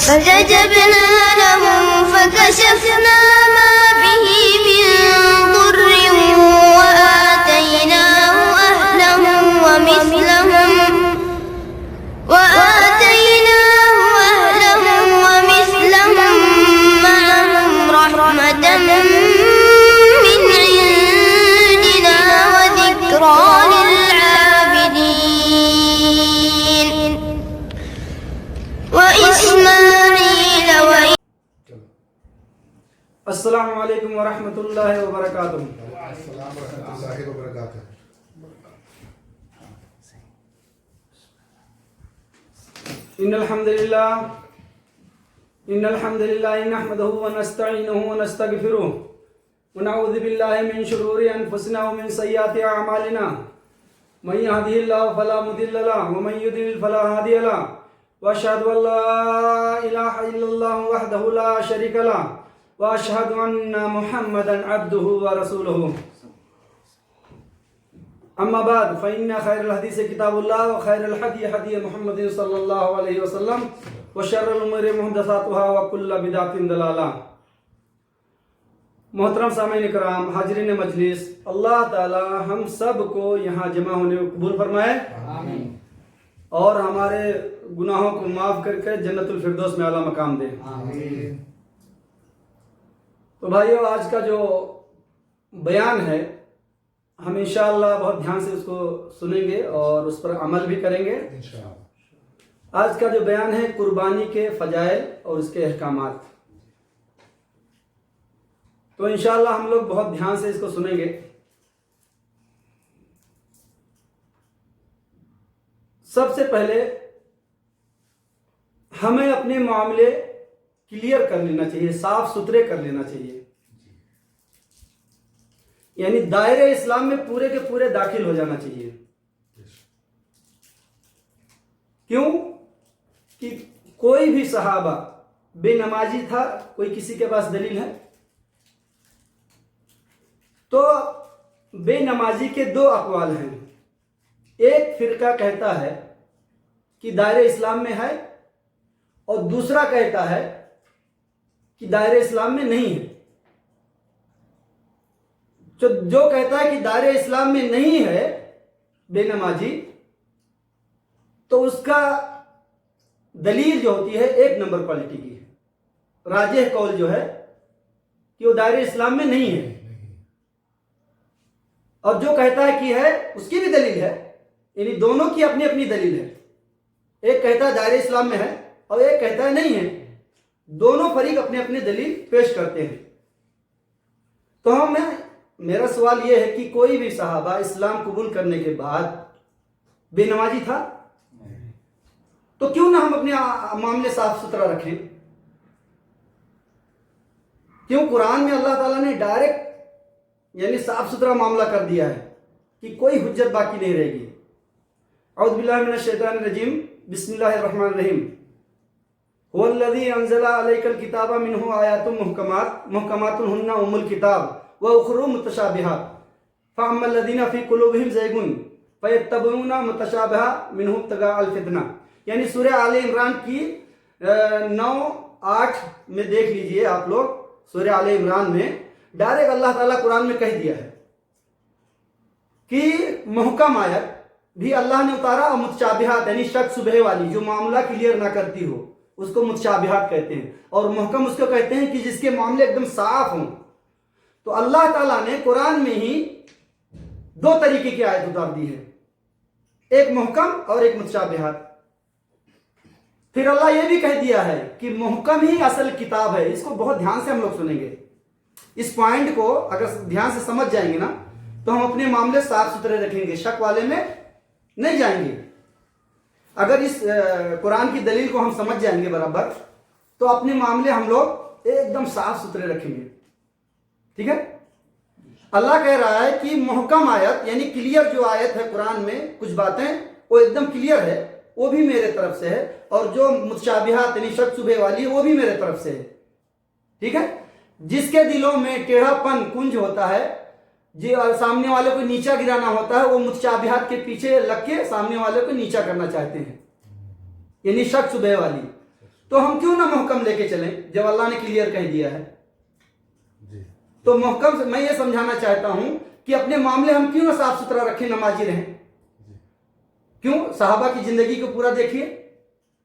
فاستجبنا له فكشفنا ما به من ضر وآتيناه أهله ومثلهم معهم رحمة من عندنا وذكرى للعابدين وإسماعيل السلام علیکم ورحمۃ اللہ وبرکاتہ. السلام ورحمۃ اللہ وبرکاتہ. ان الحمد للہ نحمده ونستعینه ونستغفره ونعوذ باللہ من شرور انفسنا ومن سیئات اعمالنا من يهده الله فلا مضل له ومن يضلل فلا هادي له واشهد ان لا اله الا الله وحده لا شريك له واشهد ان محمدا عبده ورسوله. اما بعد فان خير الحديث كتاب الله وخير الهدي هدي محمد صلى الله عليه وسلم وشر الامور محدثاتها وكل بدعة ضلالة. محترم سامعین کرام، حاضرین مجلس، اللہ تعالی ہم سب کو یہاں جمع ہونے کو قبول فرمائے آمین. اور ہمارے گناہوں کو معاف کر کے جنت الفردوس میں اعلیٰ مقام دے. آمین. تو بھائیو، آج کا جو بیان ہے ہم انشاءاللہ بہت دھیان سے اس کو سنیں گے اور اس پر عمل بھی کریں گے. انشاءاللہ. آج کا جو بیان ہے قربانی کے فضائل اور اس کے احکامات. تو انشاءاللہ ہم لوگ بہت دھیان سے اس کو سنیں گے. سب سے پہلے ہمیں اپنے معاملے کلیئر کر لینا چاہیے، صاف ستھرے کر لینا چاہیے. یعنی دائرہ اسلام میں پورے کے پورے داخل ہو جانا چاہیے. کیوں کہ کوئی بھی صحابہ بے نمازی تھا؟ کوئی کسی کے پاس دلیل ہے؟ تو بے نمازی کے دو اقوال ہیں. ایک فرقہ کہتا ہے کہ دائرہ اسلام میں ہے اور دوسرا کہتا ہے کہ دائرہ اسلام میں نہیں ہے. جو کہتا ہے کہ دائرہ اسلام میں نہیں ہے بے نمازی، تو اس کا دلیل جو ہوتی ہے ایک نمبر کوالٹی کی ہے. راجح قول جو ہے کہ وہ دائرہ اسلام میں نہیں ہے، اور جو کہتا ہے کہ ہے اس کی بھی دلیل ہے. یعنی دونوں کی اپنی اپنی دلیل ہے. ایک کہتا ہے دائرہ اسلام میں ہے اور ایک کہتا ہے نہیں ہے. دونوں فریق اپنے اپنے دلیل پیش کرتے ہیں. تو میرا سوال یہ ہے کہ کوئی بھی صحابہ اسلام قبول کرنے کے بعد بے نمازی تھا؟ تو کیوں نہ ہم اپنے معاملے صاف ستھرا رکھیں؟ کیوں قرآن میں اللہ تعالیٰ نے ڈائریکٹ یعنی صاف ستھرا معاملہ کر دیا ہے کہ کوئی حجت باقی نہیں رہے گی. اعوذ باللہ من الشیطان الرجیم، بسم اللہ الرحمن الرحیم. هو الذی انزل علیک الکتاب منہ آیات محکمات ہن ام الکتاب واخر متشابہات فاما الذین فی قلوبہم زیغ فیتبعون متشابہا منہ ابتغاء الفتنہ. یعنی سورہ آل عمران کی 9-8 میں دیکھ لیجئے آپ لوگ. سورہ آل عمران میں ڈائریکٹ اللہ تعالیٰ قرآن میں کہہ دیا ہے کہ محکم آیت بھی اللہ نے اتارا اور متشابہات یعنی شک شبہ والی جو معاملہ کلیئر نہ کرتی ہو اس کو متشابہات کہتے ہیں، اور محکم اس کو کہتے ہیں کہ جس کے معاملے ایک دم صاف ہوں. تو اللہ تعالیٰ نے قرآن میں ہی دو طریقے کی آیت اتار دی ہے، ایک محکم اور ایک متشابہات. پھر اللہ یہ بھی کہہ دیا ہے کہ محکم ہی اصل کتاب ہے. اس کو بہت دھیان سے ہم لوگ سنیں گے. اس پوائنٹ کو اگر دھیان سے سمجھ جائیں گے نا تو ہم اپنے معاملے صاف ستھرے رکھیں گے، شک والے میں نہیں جائیں گے. اگر اس قرآن کی دلیل کو ہم سمجھ جائیں گے برابر تو اپنے معاملے ہم لوگ ایک دم صاف ستھرے رکھیں گے. ٹھیک ہے؟ اللہ کہہ رہا ہے کہ محکم آیت یعنی کلیئر جو آیت ہے قرآن میں کچھ باتیں وہ ایک دم کلیئر ہے، وہ بھی میرے طرف سے ہے، اور جو متشابہات یعنی شک شبہ والی ہے وہ بھی میرے طرف سے ہے. ٹھیک ہے؟ جس کے دلوں میں ٹیڑھا پن کنج ہوتا ہے، جی اور سامنے والے کو نیچا گرانا ہوتا ہے، وہ متشابہات کے پیچھے لگ کے سامنے والے کو نیچا کرنا چاہتے ہیں، یعنی شک شبہ والی. تو ہم کیوں نہ محکم لے کے چلیں جب اللہ نے کلیئر کہہ دیا ہے؟ جی تو محکم سے میں یہ سمجھانا چاہتا ہوں کہ اپنے معاملے ہم کیوں نہ صاف ستھرا رکھیں، نمازی رہیں۔ کیوں؟ صحابہ کی زندگی کو پورا دیکھیے،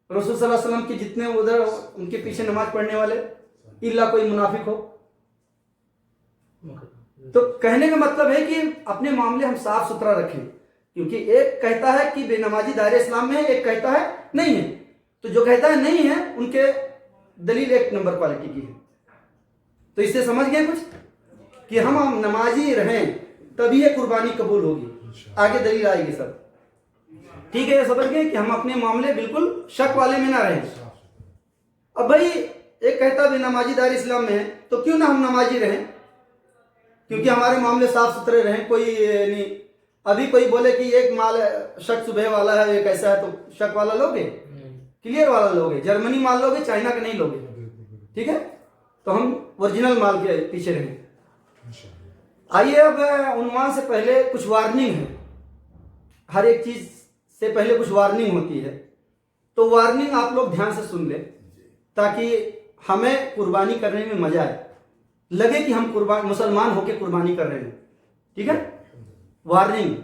رسول صلی اللہ علیہ وسلم کی جتنے ادھر ان کے پیچھے نماز پڑھنے والے، الا کوئی منافق ہو۔ تو کہنے کا مطلب ہے کہ اپنے معاملے ہم صاف ستھرا رکھیں، کیونکہ ایک کہتا ہے کہ بے نمازی دائرہ اسلام میں ہے، ایک کہتا ہے نہیں ہے۔ تو جو کہتا ہے نہیں ہے ان کے دلیل ایک نمبر کوالٹی کی ہے۔ تو اس سے سمجھ گئے کچھ کہ ہم نمازی رہیں تبھی یہ قربانی قبول ہوگی، آگے دلیل آئے گی سب۔ ٹھیک ہے، یہ سمجھ گئے کہ ہم اپنے معاملے بالکل شک والے میں نہ رہیں۔ اب بھائی ایک کہتا بے نمازی دائرہ اسلام میں ہے، تو کیوں نہ ہم نمازی رہیں، کیونکہ ہمارے معاملے صاف ستھرے رہیں۔ کوئی نہیں ابھی کوئی بولے کہ ایک مال شک صبح والا ہے، ایک ایسا ہے، تو شک والا لوگے، کلیئر والا لوگے، جرمنی مال لوگے، چائنا کا نہیں لوگے۔ ٹھیک ہے، تو ہم اوریجنل مال کے پیچھے رہیں۔ آئیے اب عنوان سے پہلے کچھ وارننگ ہے، ہر ایک چیز سے پہلے کچھ وارننگ ہوتی ہے، تو وارننگ آپ لوگ دھیان سے سن لیں تاکہ ہمیں قربانی کرنے میں مزہ آئے، لگے کہ ہم مسلمان ہو کے قربانی کر رہے ہیں۔ ٹھیک ہے، وارننگ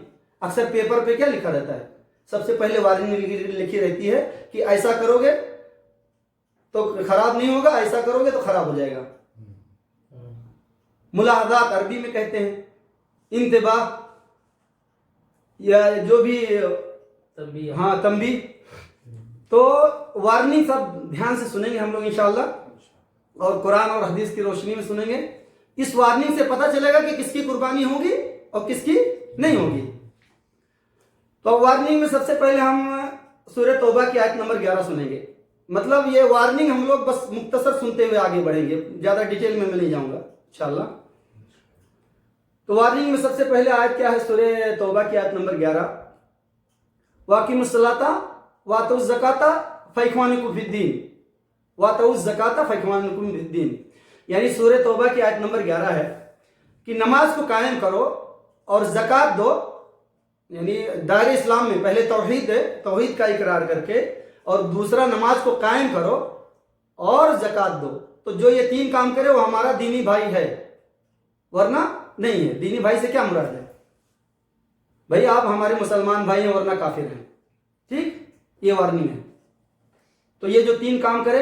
اکثر پیپر پہ کیا لکھا رہتا ہے؟ سب سے پہلے وارننگ لکھی رہتی ہے کہ ایسا کرو گے تو خراب نہیں ہوگا، ایسا کرو گے تو خراب ہو جائے گا۔ ملاحظات عربی میں کہتے ہیں، انتباہ یا جو بھی تنبیہ۔ تو وارننگ سب دھیان سے سنیں گے ہم لوگ انشاءاللہ، اور قرآن اور حدیث کی روشنی میں سنیں گے۔ اس وارننگ سے پتہ چلے گا کہ کس کی قربانی ہوگی اور کس کی نہیں ہوگی۔ تو وارننگ میں سب سے پہلے ہم سورہ توبہ کی آیت نمبر 11 سنیں گے۔ مطلب یہ وارننگ ہم لوگ بس مختصر سنتے ہوئے آگے بڑھیں گے، زیادہ ڈیٹیل میں نہیں جاؤں گا انشاءاللہ۔ تو وارننگ میں سب سے پہلے آیت کیا ہے؟ سورہ توبہ کی آیت نمبر 11، وَأَقِیمُوا الصَّلَاةَ وَآتُوا الزَّکَاةَ فَإِخْوَانُکُم فِی الدِّین، وَآتُوا الزَّکَاةَ فَإِخْوَانُکُم فِی الدِّین۔ یعنی سورہ توبہ کی آیت نمبر 11 ہے کہ نماز کو قائم کرو اور زکوٰۃ دو، یعنی دائرہ اسلام میں پہلے توحید کا اقرار کر کے، اور دوسرا نماز کو قائم کرو اور زکوٰۃ دو۔ تو جو یہ تین کام کرے وہ ہمارا دینی بھائی ہے، ورنہ نہیں ہے۔ دینی بھائی سے کیا مراد ہے؟ بھائی آپ ہمارے مسلمان بھائی ہیں ورنہ کافر ہیں۔ ٹھیک، یہ وارننگ ہے۔ تو یہ جو تین کام کرے،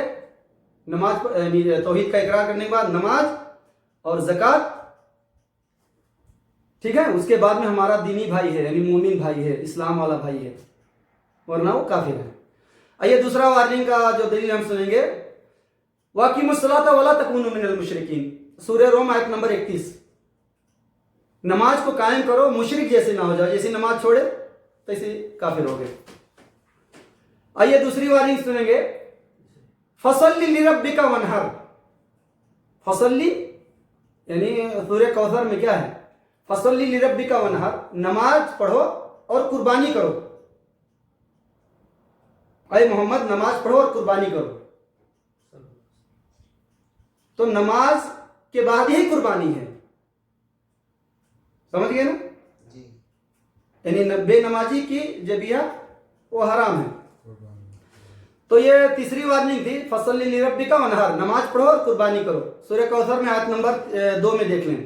نماز توحید کا اقرار کرنے کے بعد نماز اور زکوٰۃ، ٹھیک ہے، اس کے بعد میں ہمارا دینی بھائی ہے، یعنی مومن بھائی ہے، اسلام والا بھائی ہے، ورنہ وہ کافر ہے۔ آئیے دوسرا وارننگ کا جو دلیل ہم سنیں گے، وَأَقِیمُوا الصَّلَاةَ وَلَا تَکُونُوا مِنَ الْمُشْرِکِینَ، سورہ روم آیت نمبر 31۔ نماز کو قائم کرو، مشرک جیسے نہ ہو جاؤ، جیسی نماز چھوڑے تیسے کافر ہو گئے۔ آئیے دوسری وارننگ سنیں گے، فَصَلِّ لِرَبِّكَ وَانْحَرْ۔ فصلی یعنی سورہ کوثر میں کیا ہے؟ فَصَلِّ لِرَبِّكَ وَانْحَرْ، نماز پڑھو اور قربانی کرو۔ اے محمد نماز پڑھو اور قربانی کرو۔ تو نماز کے بعد ہی قربانی ہے، سمجھ گئے نا؟ یعنی بے نمازی کی ذبیحہ وہ حرام ہے۔ تو یہ تیسری وارننگ تھی، فصل لربک وانحر، نماز پڑھو اور قربانی کرو۔ سورہ کوثر میں آیت نمبر 2 میں دیکھ لیں،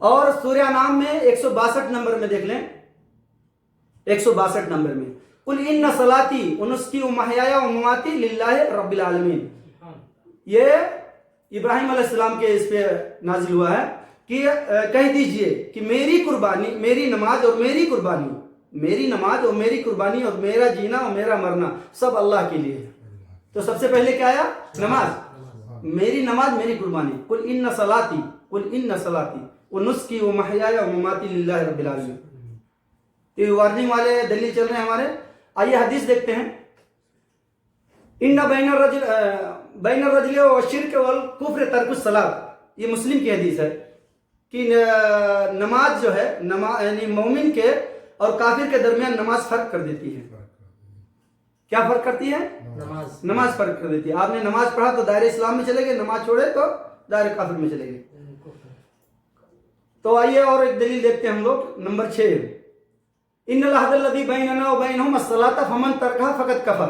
اور سورہ انعام میں 162 نمبر میں دیکھ لیں، 162 نمبر میں، قل ان صلاتی ونسکی ومحیایا ومماتی للہ رب العالمین۔ یہ ابراہیم علیہ السلام کے اس پہ نازل ہوا ہے کہ کہہ دیجئے کہ میری قربانی، میری نماز اور میری قربانی، میری نماز اور میری قربانی اور میرا جینا اور میرا مرنا سب اللہ کے لیے ہے۔ تو سب سے پہلے کیا آیا؟ نماز، میری نماز میری قربانی، قل ان صلاتی، قل ان صلاتی ونسکی ومحیایا ومماتی للہ رب العالمین۔ تو یہ وارننگ والے دلیل چل رہے ہیں ہمارے۔ آئیے حدیث دیکھتے ہیں، ان بین الرجل والشرک والکفر ترک الصلاۃ، یہ مسلم کی حدیث ہے کہ نماز جو ہے یعنی مومن کے اور کافر کے درمیان نماز فرق کر دیتی ہے۔ کیا فرق کرتی ہے؟ نماز فرق کر دیتی ہے۔ آپ نے نماز پڑھا تو دائرہ اسلام میں چلے گئے، نماز چھوڑے تو دائرہ کافر میں چلے گئے۔ تو آئیے اور ایک دلیل دیکھتے ہیں ہم لوگ، نمبر 6، ان العہد الذی بیننا وبینہم الصلاۃ فمن ترکھا فقد کفر،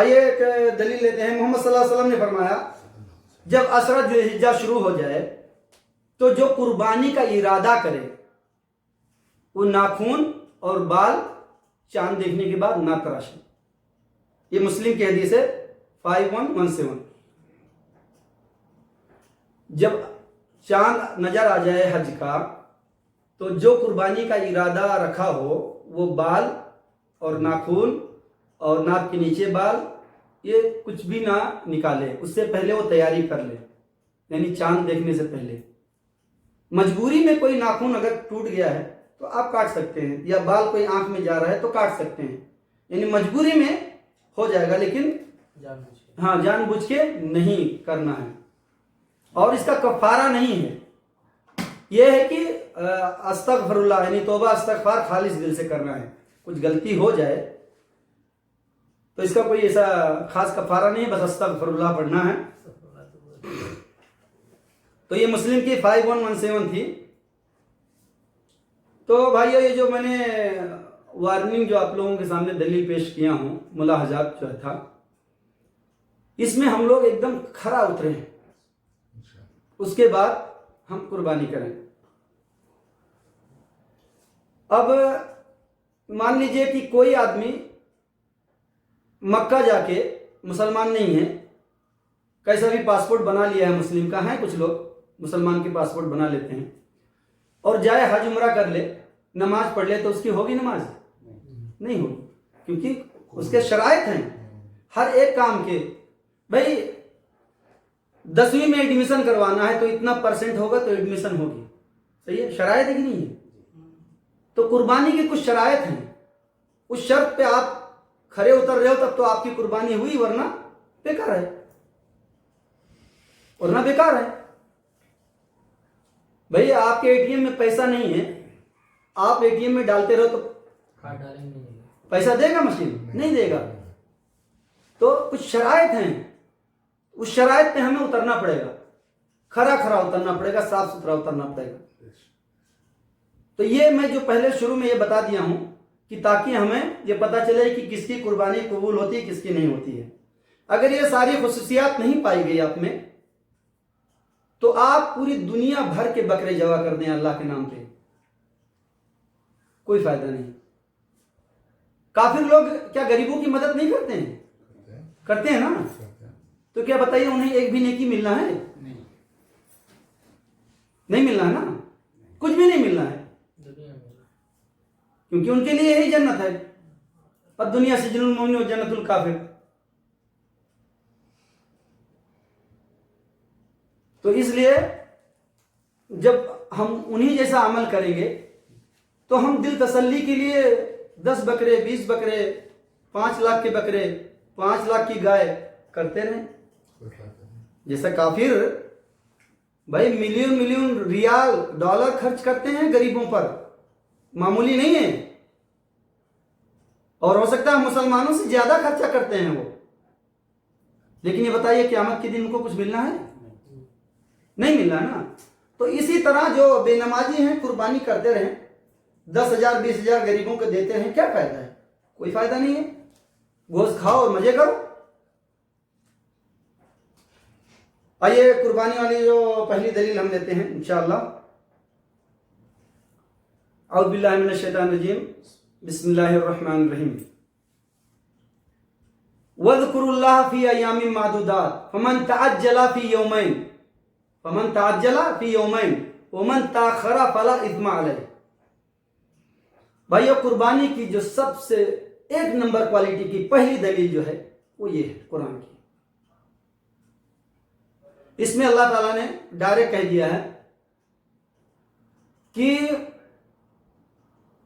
آئیے ایک دلیل لیتے ہیں. محمد صلی اللہ علیہ وسلم نے فرمایا جب عشرہ ذی الحجہ شروع ہو جائے تو جو قربانی کا ارادہ کرے وہ ناخون اور بال چاند دیکھنے کے بعد نہ تراشے. یہ مسلم کی حدیث ہے 5117. جب چاند نظر آ جائے حج کا تو جو قربانی کا ارادہ رکھا ہو وہ بال اور ناخون اور ناک کے نیچے بال یہ کچھ بھی نہ نکالے, اس سے پہلے وہ تیاری کر لے, یعنی چاند دیکھنے سے پہلے. مجبوری میں کوئی ناخون اگر ٹوٹ گیا ہے تو آپ کاٹ سکتے ہیں, یا بال کوئی آنکھ میں جا رہا ہے تو کاٹ سکتے ہیں, یعنی مجبوری میں ہو جائے گا, لیکن ہاں جان بوجھ کے نہیں کرنا ہے. اور اس کا کفارہ نہیں ہے, یہ ہے کہ استغفر اللہ یعنی توبہ استغفار خالص دل سے کرنا ہے. کچھ غلطی ہو جائے تو اس کا کوئی ایسا خاص کفارہ نہیں ہے, بس استغفر اللہ پڑھنا ہے. تو یہ مسلم کی 5117 تھی. تو بھائیو یہ جو میں نے وارننگ جو آپ لوگوں کے سامنے دلیل پیش کیا ہوں, ملاحظات جو تھا, اس میں ہم لوگ ایک دم کھرا اترے ہیں, اس کے بعد ہم قربانی کریں. اب مان لیجئے کہ کوئی آدمی مکہ جا کے مسلمان نہیں ہے, کیسا بھی پاسپورٹ بنا لیا ہے مسلم کا, ہے کچھ لوگ مسلمان کے پاسپورٹ بنا لیتے ہیں, اور جائے حج عمرہ کر لے, نماز پڑھ لے, تو اس کی ہوگی نماز؟ نہیں ہوگی, کیونکہ اس کے شرائط ہیں ہر ایک کام کے. بھائی 10ویں میں ایڈمیشن کروانا ہے تو اتنا پرسنٹ ہوگا تو ایڈمیشن ہوگی, صحیح ہے, شرائط ہے کہ نہیں ہے؟ تو قربانی کی کچھ شرائط ہیں, اس شرط پہ آپ کھڑے اتر رہے ہو تب تو آپ کی قربانی ہوئی, ورنہ بیکار ہے, ورنہ بیکار ہے. بھئی آپ کے ATM میں پیسہ نہیں ہے, آپ ATM میں ڈالتے رہو تو پیسہ دے گا مشین؟ نہیں دے گا. تو کچھ شرائط ہیں, اس شرائط پہ ہمیں اترنا پڑے گا, کھرا اترنا پڑے گا, صاف ستھرا اترنا پڑے گا. تو یہ میں جو پہلے شروع میں یہ بتا دیا ہوں کہ تاکہ ہمیں یہ پتہ چلے کہ کس کی قربانی قبول ہوتی ہے, کس کی نہیں ہوتی ہے. اگر یہ ساری خصوصیات نہیں پائی گئی آپ میں تو آپ پوری دنیا بھر کے بکرے ذبح کر دیں اللہ کے نام پہ, کوئی فائدہ نہیں. کافر لوگ کیا غریبوں کی مدد نہیں کرتے ہیں؟ کرتے ہیں نا. تو کیا بتائیے انہیں ایک بھی نیکی ملنا ہے؟ نہیں ملنا ہے نا, کچھ بھی نہیں ملنا ہے, کیونکہ ان کے لیے یہی جنت ہے. اور دنیا سجن المؤمن و جنت الکافر. تو اس لیے جب ہم انہی جیسا عمل کریں گے تو ہم دل تسلی کے لیے 10 بکرے 20 بکرے 5 لاکھ کے بکرے 5 لاکھ کی گائے کرتے رہیں. جیسا کافر بھائی ملین ریال ڈالر خرچ کرتے ہیں غریبوں پر, معمولی نہیں ہے, اور ہو سکتا ہے مسلمانوں سے زیادہ خرچہ کرتے ہیں وہ. لیکن یہ بتائیے قیامت کے دن ان کو کچھ ملنا ہے؟ نہیں ملنا ہے نا. تو اسی طرح جو بے نمازی ہیں قربانی کرتے رہیں, 10,000 20,000 غریبوں کو دیتے رہیں, کیا فائدہ ہے؟ کوئی فائدہ نہیں ہے. گوشت کھاؤ اور مزے کرو. آئیے قربانی والی جو پہلی دلیل ہم دیتے ہیں انشاءاللہ. اعوذ باللہ من الشیطان الرجیم, بسم اللہ الرحمن الرحیم. وَاذْكُرُوا اللَّهَ فِي أَيَّامٍ مَّعْدُودَاتٍ فَمَن تَعَجَّلَ فِي يَوْمَيْنِ وَمَن تَأَخَّرَ فَلَا إِثْمَ عَلَيْهِ. بھائیو قربانی کی جو سب سے 1 نمبر کوالٹی کی پہلی دلیل جو ہے وہ یہ ہے قرآن کی. اس میں اللہ تعالیٰ نے ڈائریکٹ کہہ دیا ہے کہ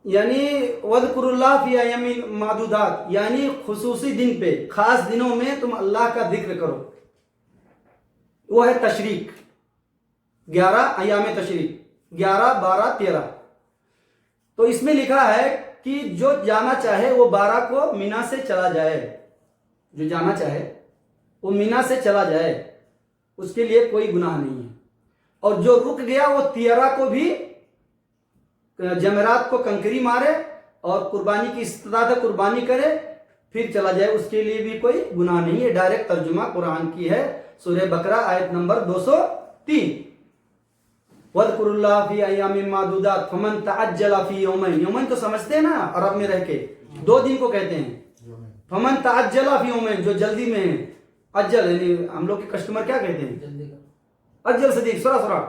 یعنی وَاذْكُرُوا اللَّهَ فِي أَيَّامٍ مَّعْدُودَاتٍ, یعنی خصوصی دن پہ, خاص دنوں میں تم اللہ کا ذکر کرو. وہ ہے تشریق, 11 ایام تشریق, 11 12 13. تو اس میں لکھا ہے کہ جو جانا چاہے وہ 12 کو مینا سے چلا جائے, جو جانا چاہے وہ مینا سے چلا جائے, اس کے لیے کوئی گناہ نہیں ہے. اور جو رک گیا وہ 13 کو بھی جمعرات کو کنکری مارے اور قربانی کی استطاعت قربانی کرے, پھر چلا جائے اس کے لیے بھی کوئی گناہ نہیں ہے. ڈائریکٹ ترجمہ قرآن کی ہے, سورہ بقرہ آیت نمبر 203. وَاذْكُرُوا اللَّهَ فِي أَيَّامٍ مَّعْدُودَاتٍ فَمَن تَعَجَّلَ فِي يَوْمَيْنِ. یومین تو سمجھتے ہیں نا عرب میں رہ کے, 2 دن کو کہتے ہیں. فَمَن تَعَجَّلَ فِي يَوْمَيْنِ, جو جلدی میں ہے. اجل یعنی ہم لوگ کے کسٹمر کیا کہتے ہیں, اجل صدیق سرا.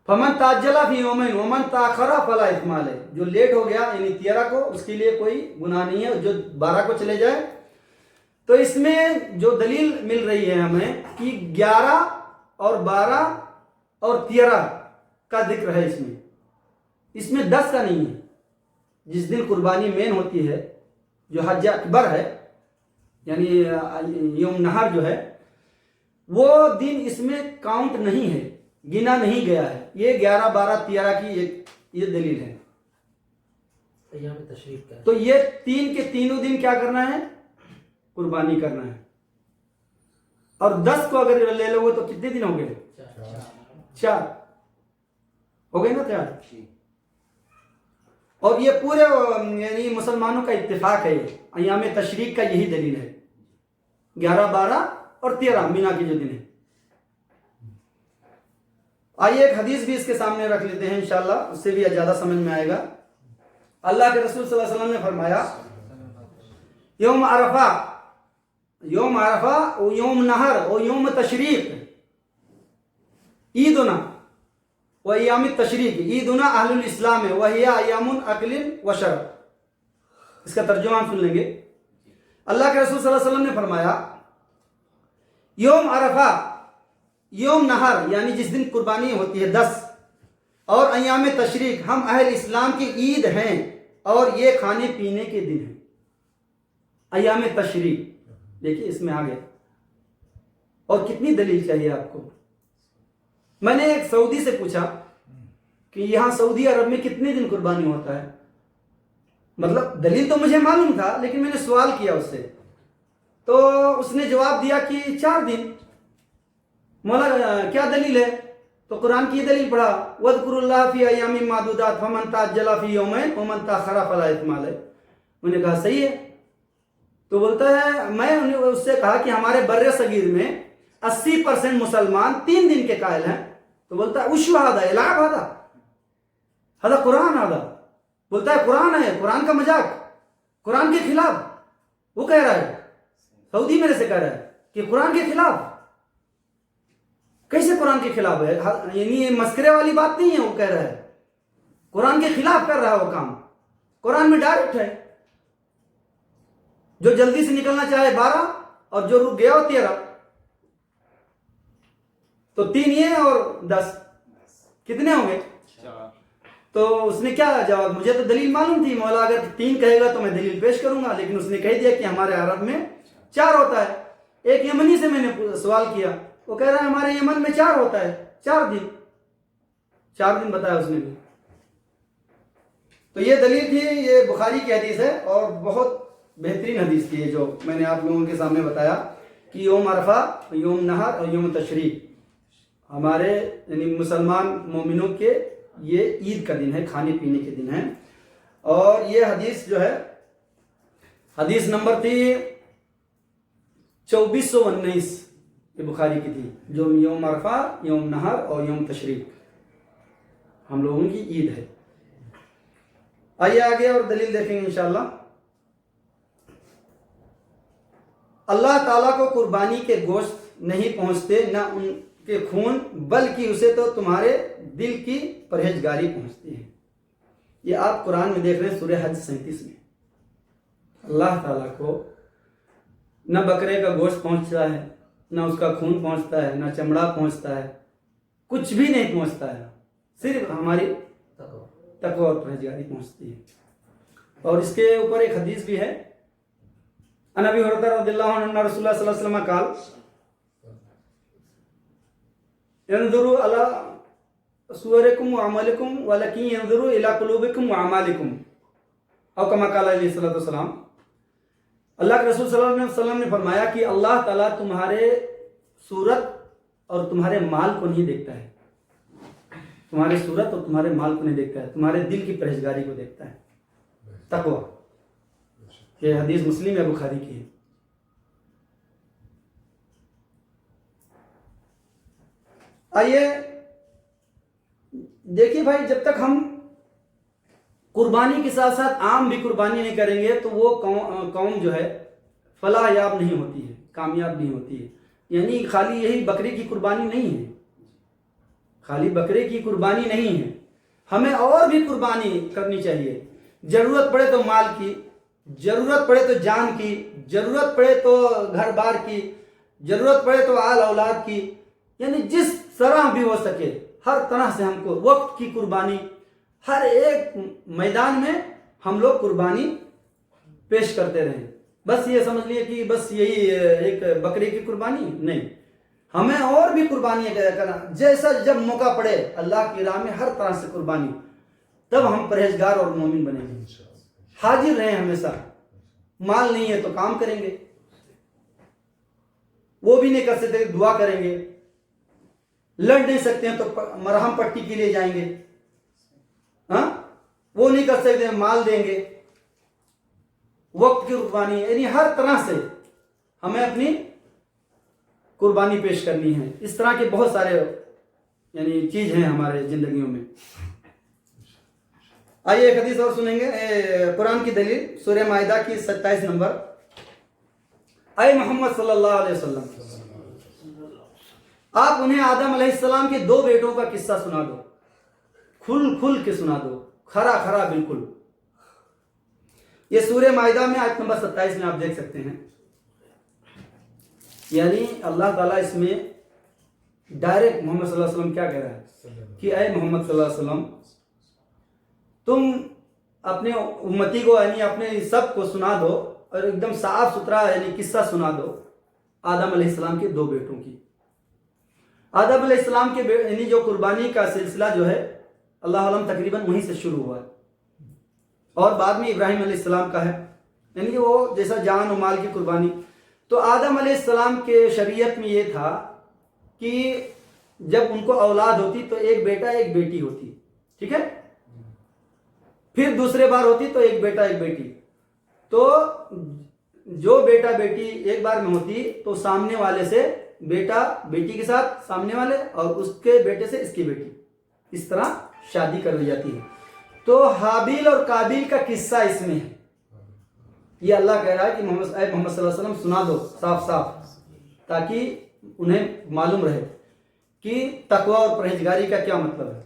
فمن تعجل فی یومین ومن تاخر فلا اثم علیہ. جو لیٹ ہو گیا یعنی 13 کو, اس کے لیے کوئی گناہ نہیں ہے. جو 12 کو چلے جائے. تو اس میں جو دلیل مل رہی ہے ہمیں کہ 11 اور 12 اور 13 کا ذکر ہے اس میں 10 کا نہیں ہے. جس دن قربانی مین ہوتی ہے, جو حج اکبر ہے یعنی یوم نہر جو ہے, وہ دن اس میں کاؤنٹ نہیں ہے, گنا نہیں گیا ہے. یہ 11 12 13 کی یہ دلیل ہے. ایام تشریق کا. تو یہ 3 کے تینوں دن کیا کرنا ہے, قربانی کرنا ہے. اور 10 کو اگر لے لو گے تو کتنے دن ہو گئے, 4 ہو گئے نا, 4. اور یہ پورے یعنی مسلمانوں کا اتفاق ہے, ایام تشریق کا یہی دلیل ہے. 11 12 اور 13 مینا کے جو دن ہے. آئیے ایک حدیث بھی اس کے سامنے رکھ لیتے ہیں انشاءاللہ, اس سے بھی زیادہ سمجھ میں آئے گا. اللہ کے رسول صلی اللہ علیہ وسلم نے فرمایا یوم عرفہ و یوم نہر و یوم تشریق عیدنا و ایام تشریق عیدنا اہل الاسلام ہے وہی ایام اکل و شرب. اس کا ترجمہ ہم سن لیں گے. اللہ کے رسول صلی اللہ علیہ وسلم نے فرمایا یوم عرفہ یوم نہر یعنی جس دن قربانی ہوتی ہے 10, اور ایام تشریق ہم اہل اسلام کی عید ہیں اور یہ کھانے پینے کے دن ہیں. ایام تشریق دیکھیے اس میں آ گیا. اور کتنی دلیل چاہیے آپ کو. میں نے ایک سعودی سے پوچھا کہ یہاں سعودی عرب میں کتنے دن قربانی ہوتا ہے. مطلب دلیل تو مجھے معلوم تھا لیکن میں نے سوال کیا اس سے, تو اس نے جواب دیا کہ 4 دن. مولا کیا دلیل ہے, تو قرآن کی دلیل پڑھا وَاذْكُرُوا اللَّهَ فِي أَيَّامٍ مَّعْدُودَاتٍ فَمَن تَعَجَّلَ فِي يَوْمَيْنِ وَمَن تَأَخَّرَ فَلَا إِثْمَ عَلَيْهِ. میں نے کہا صحیح ہے. تو بولتا ہے, میں اس سے کہا کہ ہمارے بر صغیر میں 80% مسلمان 3 دن کے قائل ہیں. تو بولتا ہے وشو هذا العب هذا قرآن هذا. بولتا ہے قرآن ہے, قرآن کا مذاق, قرآن کے خلاف. وہ کہہ رہا ہے, سعودی میرے سے کہہ رہا ہے کہ قرآن کے خلاف. کیسے قرآن کے خلاف ہے, یعنی یہ مسکرے والی بات نہیں ہے. وہ کہہ رہا ہے قرآن کے خلاف کر رہا ہے وہ کام. قرآن میں ڈائریکٹ ہے, جو جلدی سے نکلنا چاہے 12 اور جو رک گیا وہ 13. تو 3 یہ اور 10 کتنے ہوں گے, 4. تو اس نے کیا جواب, مجھے تو دلیل معلوم تھی, مولا اگر 3 کہے گا تو میں دلیل پیش کروں گا, لیکن اس نے کہہ دیا کہ ہمارے عرب میں 4 ہوتا ہے. ایک یمنی سے میں نے سوال کیا, وہ کہہ رہا ہے ہمارے یمن میں 4 ہوتا ہے, 4 دن. 4 دن بتایا اس نے بھی. تو یہ دلیل تھی, یہ بخاری کی حدیث ہے اور بہت بہترین حدیث تھی جو میں نے آپ لوگوں کے سامنے بتایا کہ یوم عرفہ, یوم نہر اور یوم تشریق ہمارے یعنی مسلمان مومنوں کے یہ عید کا دن ہے, کھانے پینے کے دن ہے. اور یہ حدیث جو ہے حدیث نمبر تھی 2419, یہ بخاری کی تھی, جو یوم عرفہ, یوم نہر اور یوم تشریق ہم لوگوں کی عید ہے. آئیے آگے اور دلیل دیکھیں گے انشاءاللہ. اللہ تعالیٰ کو قربانی کے گوشت نہیں پہنچتے نہ ان کے خون, بلکہ اسے تو تمہارے دل کی پرہیزگاری پہنچتی ہے. یہ آپ قرآن میں دیکھ رہے ہیں سورہ حج 37 میں. اللہ تعالیٰ کو نہ بکرے کا گوشت پہنچتا ہے, نہ اس کا خون پہنچتا ہے, نہ چمڑا پہنچتا ہے, کچھ بھی نہیں پہنچتا ہے. صرف ہماری تقوی اور پرہیزگاری پہنچتی ہے. اور اس کے اوپر ایک حدیث بھی ہے, عن ابی ہریرہ رضی اللہ عنہ ان رسول اللہ صلی اللہ علیہ وسلم قال انظروا الی صورکم وعملکم ولکن انظروا الی قلوبکم واعمالکم, او کما قال علیہ الصلوۃ والسلام. اللہ کے رسول صلی اللہ علیہ وسلم نے فرمایا کہ اللہ تعالیٰ تمہارے صورت اور تمہارے مال کو نہیں دیکھتا ہے, تمہاری صورت اور تمہارے مال کو نہیں دیکھتا ہے, تمہارے دل کی پرہیزگاری کو دیکھتا ہے. تقوی. یہ حدیث مسلم یا بخاری کی ہے. آئیے دیکھیے بھائی، جب تک ہم قربانی کے ساتھ ساتھ عام بھی قربانی نہیں کریں گے تو وہ قوم جو ہے فلاح یاب نہیں ہوتی ہے، کامیاب نہیں ہوتی ہے. یعنی خالی یہی بکرے کی قربانی نہیں ہے، خالی بکرے کی قربانی نہیں ہے، ہمیں اور بھی قربانی کرنی چاہیے. ضرورت پڑے تو مال کی، ضرورت پڑے تو جان کی، ضرورت پڑے تو گھر بار کی، ضرورت پڑے تو آل اولاد کی. یعنی جس طرح بھی ہو سکے ہر طرح سے ہم کو وقت کی قربانی، ہر ایک میدان میں ہم لوگ قربانی پیش کرتے رہیں. بس یہ سمجھ لیے کہ بس یہی ایک بکرے کی قربانی نہیں، ہمیں اور بھی قربانی کرنا. جیسا جب موقع پڑے اللہ کی راہ میں ہر طرح سے قربانی، تب ہم پرہیزگار اور مومن بنیں گے. حاضر رہیں ہمیشہ. مال نہیں ہے تو کام کریں گے، وہ بھی نہیں کر سکتے دعا کریں گے. لڑ نہیں سکتے ہیں تو مرہم پٹی کے لیے جائیں گے. ہاں وہ نہیں کر سکتے مال دیں گے. وقت کی قربانی، یعنی ہر طرح سے ہمیں اپنی قربانی پیش کرنی ہے. اس طرح کے بہت سارے یعنی چیز ہیں ہمارے زندگیوں میں. آئیے ایک حدیث اور سنیں گے. قرآن کی دلیل سورہ مائدہ کی 27 نمبر. اے محمد صلی اللہ علیہ وسلم، آپ انہیں آدم علیہ السلام کے 2 بیٹوں کا قصہ سنا دو، کھل کے سنا دو، کھرا بالکل. یہ سورہ مائدہ میں آیت نمبر 27 میں آپ دیکھ سکتے ہیں. یعنی اللہ تعالیٰ اس میں ڈائریکٹ محمد صلی اللہ علیہ وسلم کیا کہہ رہا ہے کہ اے محمد صلی اللہ علیہ وسلم، تم اپنے امتی کو یعنی اپنے سب کو سنا دو اور ایک دم صاف ستھرا یعنی قصہ سنا دو آدم علیہ السلام کے 2 بیٹوں کی. آدم علیہ السلام کے یعنی جو قربانی کا سلسلہ جو ہے اللہ علم تقریباً وہیں سے شروع ہوا ہے، اور بعد میں ابراہیم علیہ السلام کا ہے، یعنی کہ وہ جیسا جان و مال کی قربانی. تو آدم علیہ السلام کے شریعت میں یہ تھا کہ جب ان کو اولاد ہوتی تو ایک بیٹا ایک بیٹی ہوتی، ٹھیک ہے. پھر دوسرے بار ہوتی تو ایک بیٹا ایک بیٹی. تو جو بیٹا بیٹی ایک بار میں ہوتی تو سامنے والے سے بیٹا بیٹی کے ساتھ سامنے والے، اور اس کے بیٹے سے اس کی بیٹی، اس طرح شادی کر لی جاتی ہے. تو حابیل اور قابیل کا قصہ اس میں ہے. یہ اللہ کہہ رہا ہے کہ محمد صلی اللہ علیہ وسلم سنا دو صاف تاکہ انہیں معلوم رہے کہ تقوی اور پرہیزگاری کا کیا مطلب ہے.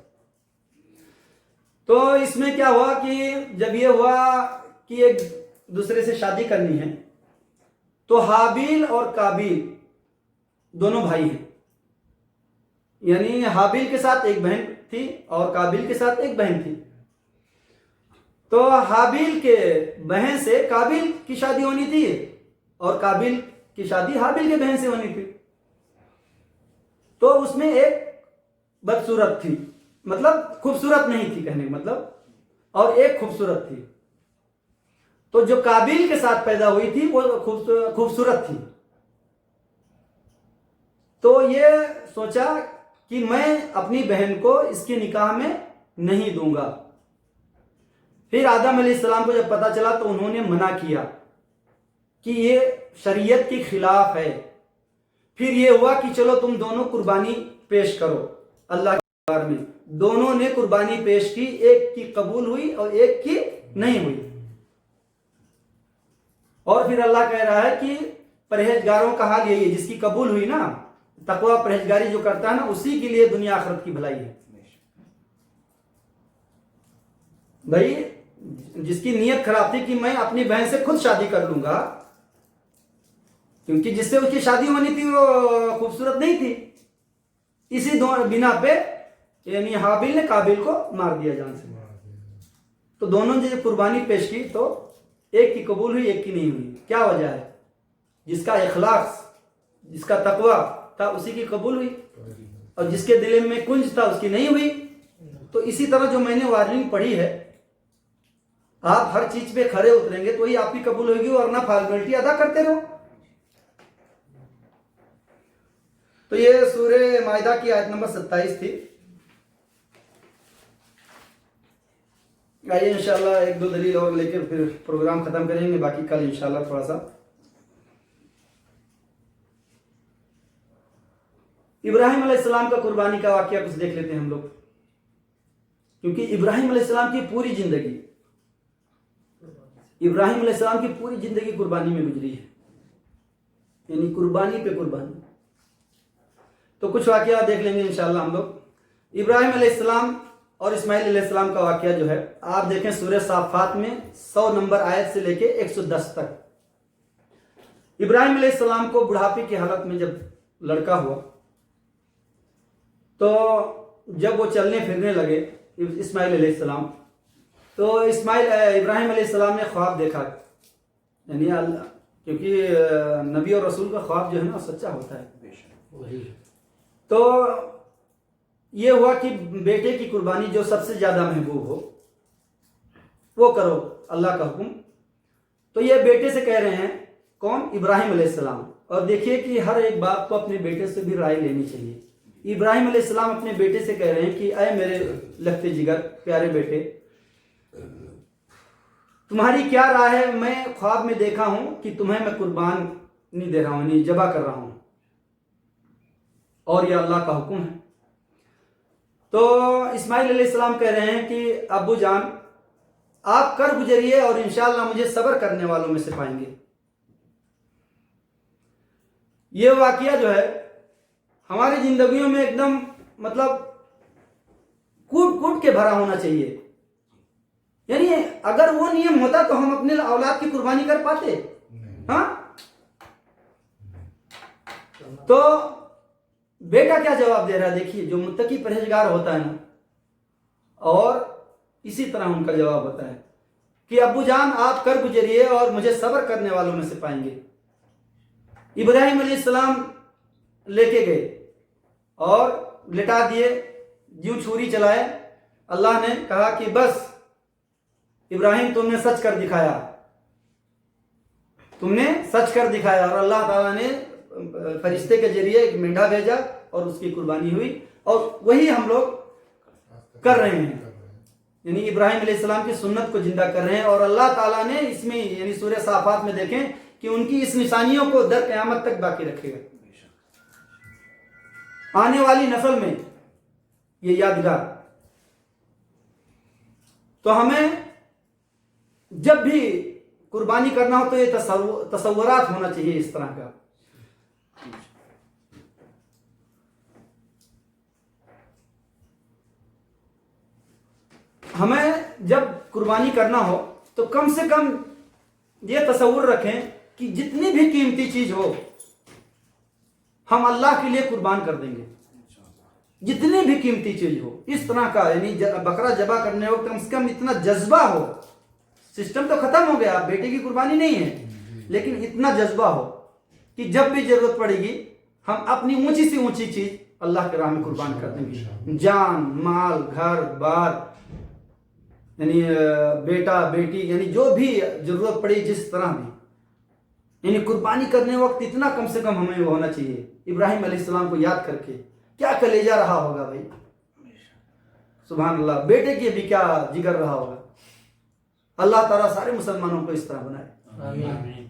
تو اس میں کیا ہوا کہ جب یہ ہوا کہ ایک دوسرے سے شادی کرنی ہے تو حابیل اور قابیل دونوں بھائی ہیں. یعنی حابیل کے ساتھ ایک بہن تھی اور قابیل کے ساتھ ایک بہن تھی. تو حابیل کے بہن سے قابیل کی شادی ہونی تھی اور قابیل کی شادی حابیل کے بہن سے ہونی تھی. تو اس میں ایک بدصورت تھی، مطلب خوبصورت نہیں تھی کہنے کا مطلب، اور ایک خوبصورت تھی. تو جو قابیل کے ساتھ پیدا ہوئی تھی وہ خوبصورت تھی. تو یہ سوچا کہ میں اپنی بہن کو اس کے نکاح میں نہیں دوں گا. پھر آدم علیہ السلام کو جب پتا چلا تو انہوں نے منع کیا کہ یہ شریعت کے خلاف ہے. پھر یہ ہوا کہ چلو تم دونوں قربانی پیش کرو اللہ کے بارے میں. دونوں نے قربانی پیش کی، ایک کی قبول ہوئی اور ایک کی نہیں ہوئی. اور پھر اللہ کہہ رہا ہے کہ پرہیزگاروں کا حال یہی ہے، جس کی قبول ہوئی نا، تقوی پرہیزگاری جو کرتا ہے نا، اسی کے لیے دنیا آخرت کی بھلائی ہے. بھائی جس کی نیت خراب تھی کہ میں اپنی بہن سے خود شادی کر لوں گا، کیونکہ جس سے اس کی شادی ہونی تھی وہ خوبصورت نہیں تھی، اسی بنا پہ یعنی حابیل نے قابیل کو مار دیا جان سے. تو دونوں نے جب قربانی پیش کی تو ایک کی قبول ہوئی ایک کی نہیں ہوئی. کیا وجہ ہے؟ جس کا اخلاص، جس کا تقوی تھا اسی کی قبول ہوئی، اور جس کے دل میں کنج تھا اس کی نہیں ہوئی. تو اسی طرح جو میں نے وارننگ پڑھی ہے، آپ ہر چیز پہ کھڑے اتریں گے تو ہی آپ کی قبول ہوگی، ورنہ فارمیلٹی ادا کرتے رہو. تو یہ سورہ مائدہ کی آیت نمبر 27 تھی. آئیے انشاءاللہ ایک دو دلیل اور لے کر پھر پروگرام ختم کریں گے، باقی کل انشاءاللہ تھوڑا سا ابراہیم علیہ السلام کا قربانی کا واقعہ کچھ دیکھ لیتے ہیں ہم لوگ، کیونکہ ابراہیم علیہ السلام کی پوری زندگی قربانی میں گزری ہے، یعنی قربانی پہ قربانی۔ تو کچھ واقعہ دیکھ لیں گے انشاءاللہ ہم لوگ۔ ابراہیم علیہ السلام اور اسماعیل علیہ السلام کا واقعہ جو ہے آپ دیکھیں سورہ صافات میں 100 نمبر آیت سے لے کے 110 تک۔ ابراہیم علیہ السلام کو بڑھاپے کی حالت میں جب لڑکا ہوا تو جب وہ چلنے پھرنے لگے اسماعیل علیہ السلام، تو ابراہیم علیہ السلام نے خواب دیکھا، یعنی کیونکہ نبی اور رسول کا خواب جو ہے نا سچا ہوتا ہے، تو یہ ہوا کہ بیٹے کی قربانی جو سب سے زیادہ محبوب ہو وہ کرو، اللہ کا حکم۔ تو یہ بیٹے سے کہہ رہے ہیں، کون؟ ابراہیم علیہ السلام۔ اور دیکھیے کہ ہر ایک باپ کو اپنے بیٹے سے بھی رائے لینی چاہیے۔ ابراہیم علیہ السلام اپنے بیٹے سے کہہ رہے ہیں کہ اے میرے لگتے جگر پیارے بیٹے، تمہاری کیا رائے ہے؟ میں خواب میں دیکھا ہوں کہ تمہیں میں قربان نہیں دے رہا ہوں، یعنی ذبح کر رہا ہوں، اور یہ اللہ کا حکم ہے۔ تو اسماعیل علیہ السلام کہہ رہے ہیں کہ ابو جان آپ کر گزریے اور انشاءاللہ مجھے صبر کرنے والوں میں سے پائیں گے۔ یہ واقعہ جو ہے ہماری زندگیوں میں ایک دم مطلب کوٹ کوٹ کے بھرا ہونا چاہیے، یعنی اگر وہ نیم ہوتا تو ہم اپنے اولاد کی قربانی کر پاتے؟ ہاں، تو بیٹا کیا جواب دے رہا ہے؟ دیکھیے، جو متقی پرہیزگار ہوتا ہے نا، اور اسی طرح ان کا جواب ہوتا ہے کہ ابو جان آپ کر گزریے اور مجھے صبر کرنے والوں میں سے پائیں گے۔ ابراہیم علیہ السلام لے کے گئے اور لٹا دیے، یوں چھری چلائے۔ اللہ نے کہا کہ بس ابراہیم تم نے سچ کر دکھایا، اور اللہ تعالیٰ نے فرشتے کے ذریعے ایک مینڈھا بھیجا اور اس کی قربانی ہوئی، اور وہی ہم لوگ کر رہے ہیں، یعنی ابراہیم علیہ السلام کی سنت کو زندہ کر رہے ہیں۔ اور اللہ تعالیٰ نے اس میں یعنی سورہ صافات میں دیکھیں کہ ان کی اس نشانیوں کو در قیامت تک باقی رکھے گا، آنے والی نسل میں یہ یادگار۔ تو ہمیں جب بھی قربانی کرنا ہو تو یہ تصورات ہونا چاہیے اس طرح کا۔ ہمیں جب قربانی کرنا ہو تو کم سے کم یہ تصور رکھیں کہ جتنی بھی قیمتی چیز ہو ہم اللہ کے لیے قربان کر دیں گے، جتنی بھی قیمتی چیز ہو، اس طرح کا، یعنی بکرا ذبح کرنے وقت کم سے کم اتنا جذبہ ہو۔ سسٹم تو ختم ہو گیا، بیٹے کی قربانی نہیں ہے، لیکن اتنا جذبہ ہو کہ جب بھی ضرورت پڑے گی ہم اپنی اونچی سے اونچی چیز اللہ کے راہ میں قربان کر دیں گے، جان، مال، گھر بار، یعنی بیٹا بیٹی، یعنی جو بھی ضرورت پڑی جس طرح بھی، یعنی قربانی کرنے وقت اتنا کم سے کم ہمیں ہونا چاہیے۔ ابراہیم علیہ السلام کو یاد کر کے کیا کلیجہ رہا ہوگا بھائی، سبحان اللہ، بیٹے کی بھی کیا جگر رہا ہوگا۔ اللہ تعالیٰ سارے مسلمانوں کو اس طرح بنائے، آمین۔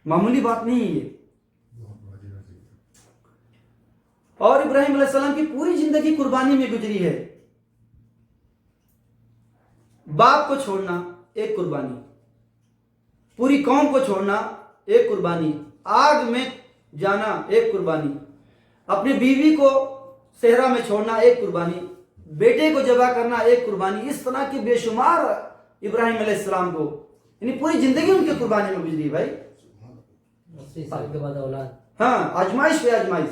معمولی بات نہیں ہے یہ۔ اور ابراہیم علیہ السلام کی پوری زندگی قربانی میں گزری ہے۔ باپ کو چھوڑنا ایک قربانی، پوری قوم کو چھوڑنا ایک قربانی، آگ میں جانا ایک قربانی، اپنی بیوی کو صحرا میں چھوڑنا ایک قربانی، بیٹے کو ذبح کرنا ایک قربانی۔ اس طرح کی بے شمار ابراہیم علیہ السلام کو، یعنی پوری زندگی ان کی قربانی میں گزری بھائی۔ 80 سال کے بعد اولاد، ہاں، آزمائش پہ آزمائش،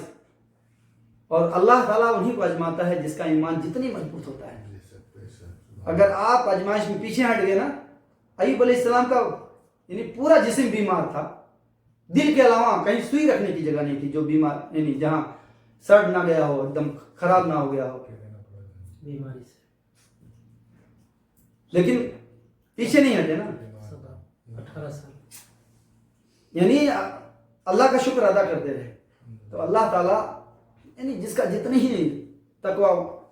اور اللہ تعالیٰ انہیں کو آزماتا ہے جس کا ایمان جتنی مضبوط ہوتا ہے۔ اگر آپ آزمائش میں پیچھے ہٹ گئے نا، ایوب علیہ السلام کا یعنی پورا جسم بیمار تھا، دل کے علاوہ کہیں سوئی رکھنے کی جگہ نہیں تھی، جو بیمار یعنی جہاں سڑ نہ گیا ہو، ایک دم خراب نہ ہو گیا ہو بیماری سے، لیکن پیچھے نہیں ہٹے نا، 18 سال، یعنی اللہ کا شکر ادا کرتے رہے۔ تو اللہ تعالیٰ یعنی جس کا جتنی ہی تقوی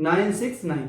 969।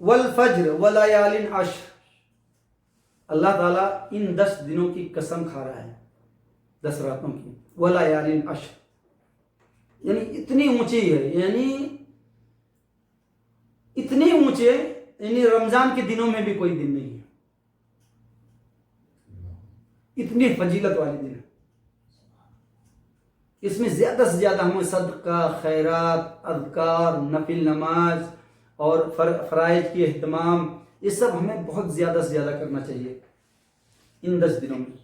والفجر ولیال عشر، اللہ تعالیٰ ان 10 دنوں کی قسم کھا رہا ہے، 10 راتوں کی، ولیال عشر، یعنی اتنی اونچی ہے، یعنی اتنی اونچے، یعنی رمضان کے دنوں میں بھی کوئی دن نہیں ہے، اتنی فضیلت والی دن ہے۔ اس میں زیادہ سے زیادہ ہمیں صدقہ، خیرات، اذکار، نفل نماز اور فرائض کی اہتمام، یہ سب ہمیں بہت زیادہ سے زیادہ کرنا چاہیے ان 10 دنوں میں۔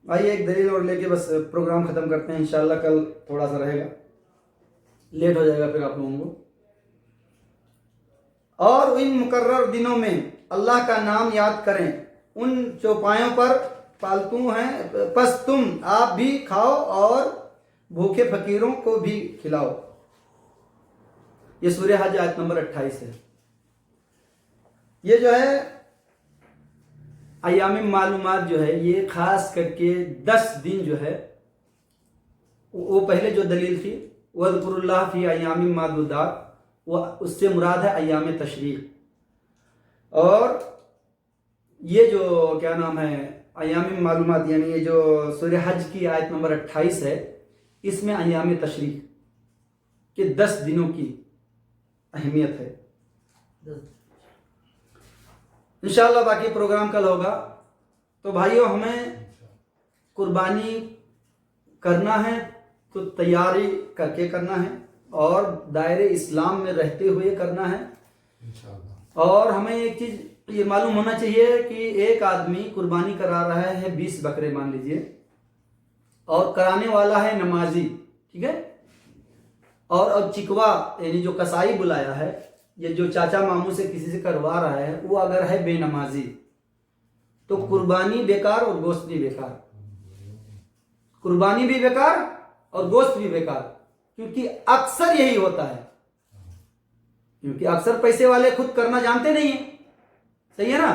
آئیے ایک دلیل اور لے کے بس پروگرام ختم کرتے ہیں، انشاءاللہ کل تھوڑا سا رہے گا، لیٹ ہو جائے گا پھر آپ لوگوں کو۔ اور ان مقرر دنوں میں اللہ کا نام یاد کریں، ان چوپایوں پر پالتو ہیں، پس تم آپ بھی کھاؤ اور بھوکے فقیروں کو بھی کھلاؤ۔ یہ سورہ حج آیت نمبر 28 ہے۔ یہ جو ہے ایام معلومات جو ہے، یہ خاص کر کے 10 دن جو ہے، وہ پہلے جو دلیل تھی وَاذْكُرُوا اللَّهَ فِي أَيَّامٍ مَّعْدُودَاتٍ، وہ اس سے مراد ہے ایام تشریق۔ اور یہ جو کیا نام ہے ایام معلومات، یعنی یہ جو سورہ حج کی آیت نمبر 28 ہے، اس میں ایام تشریق کے 10 دنوں کی اہمیت ہے۔ انشاءاللہ باقی پروگرام کل ہوگا۔ تو بھائیوں، ہمیں قربانی کرنا ہے تو تیاری کر کے کرنا ہے، اور دائرے اسلام میں رہتے ہوئے کرنا ہے۔ انشاءاللہ۔ اور ہمیں ایک چیز یہ معلوم ہونا چاہیے کہ ایک آدمی قربانی کرا رہا ہے 20 بکرے مان لیجئے، اور کرانے والا ہے نمازی، ٹھیک ہے، اور چکوا یعنی جو کسائی بلایا ہے، یہ جو چاچا ماموں سے کسی سے کروا رہا ہے، وہ اگر ہے بے نمازی، تو قربانی بیکار اور گوشت بھی بیکار، قربانی بھی بیکار اور گوشت بھی بیکار، کیونکہ اکثر یہی ہوتا ہے، کیونکہ اکثر پیسے والے خود کرنا جانتے نہیں ہیں، صحیح ہے نا؟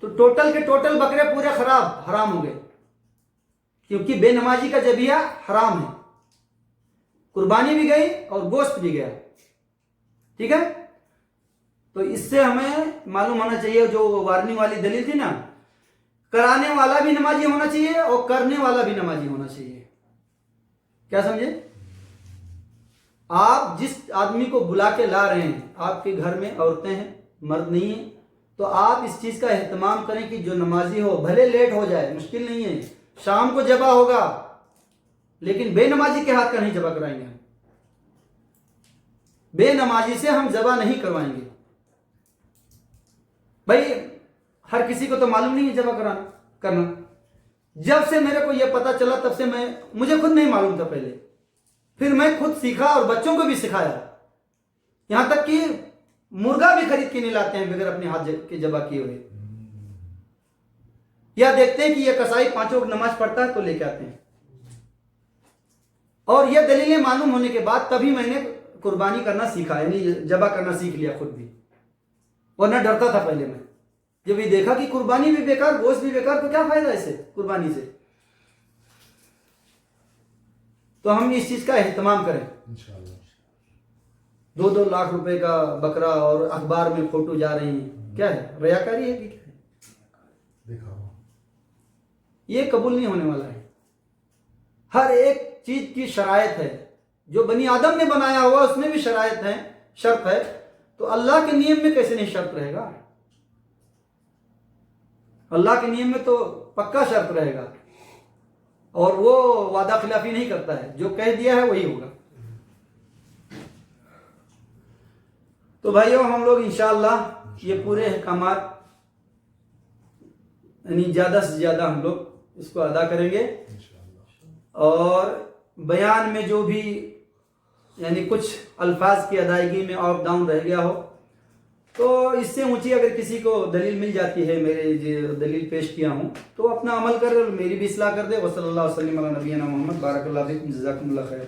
تو ٹوٹل کے ٹوٹل بکرے پورے خراب، حرام ہو گئے، کیونکہ بے نمازی کا ذبیحہ حرام ہے، قربانی بھی گئی اور گوشت بھی گیا، ٹھیک ہے؟ تو اس سے ہمیں معلوم ہونا چاہیے، جو وارننگ والی دلیل تھی نا، کرانے والا بھی نمازی ہونا چاہیے اور کرنے والا بھی نمازی ہونا چاہیے۔ کیا سمجھے؟ آپ جس آدمی کو بلا کے لا رہے ہیں، آپ کے گھر میں عورتیں ہیں، مرد نہیں ہیں، تو آپ اس چیز کا اہتمام کریں کہ جو نمازی ہو، بھلے لیٹ ہو جائے، مشکل نہیں ہے، شام کو ذبح ہوگا، لیکن بے نمازی کے ہاتھ کا نہیں ذبح کرائیں گے، بے نمازی سے ہم ذبح نہیں کروائیں گے۔ بھائی ہر کسی کو تو معلوم نہیں ہے ذبح کرنا۔ جب سے میرے کو یہ پتا چلا، تب سے مجھے خود نہیں معلوم تھا پہلے، پھر میں خود سیکھا اور بچوں کو بھی سکھایا، یہاں تک کہ مرغا بھی خرید کے نہیں لاتے ہیں بغیر اپنے ہاتھ کے ذبح کیے ہوئے، یا دیکھتے ہیں کہ یہ کسائی 5 وقت نماز پڑھتا ہے تو لے کے آتے ہیں۔ اور یہ دلیلیں معلوم ہونے کے بعد تبھی میں نے قربانی کرنا سیکھا، یعنی ذبح کرنا سیکھ لیا خود بھی، ورنہ ڈرتا تھا پہلے میں۔ جب یہ دیکھا کہ قربانی بھی بیکار، گوشت بھی بیکار، تو کیا فائدہ اسے قربانی سے؟ تو ہم اس چیز کا اہتمام کریں۔ انشاءاللہ۔ 2 لاکھ روپے کا بکرا اور اخبار میں فوٹو جا رہی ہیں، کیا ہے؟ ریاکاری ہے کہ کیا ہے؟ دیکھا ہو، یہ قبول نہیں ہونے والا ہے۔ ہر ایک چیز کی شرائط ہے، جو بنی آدم نے بنایا ہوا اس میں بھی شرائط ہے، شرط ہے، تو اللہ کے نیم میں کیسے نہیں شرط رہے گا؟ اللہ کے نیم میں تو پکا شرط رہے گا، اور وہ وعدہ خلافی نہیں کرتا ہے، جو کہہ دیا ہے وہی ہوگا۔ تو بھائیوں، ہم لوگ انشاءاللہ یہ پورے احکامات یعنی زیادہ سے زیادہ ہم لوگ اس کو ادا کریں گے، اور بیان میں جو بھی یعنی کچھ الفاظ کی ادائیگی میں اپ ڈاؤن رہ گیا ہو، تو اس سے اونچی اگر کسی کو دلیل مل جاتی ہے، میرے جو دلیل پیش کیا ہوں، تو اپنا عمل کر، میری بھی اصلاح کر دے۔ وصلی اللہ وسلم علی نبینا محمد، بارک اللہ فیکم، جزاکم اللہ خیر۔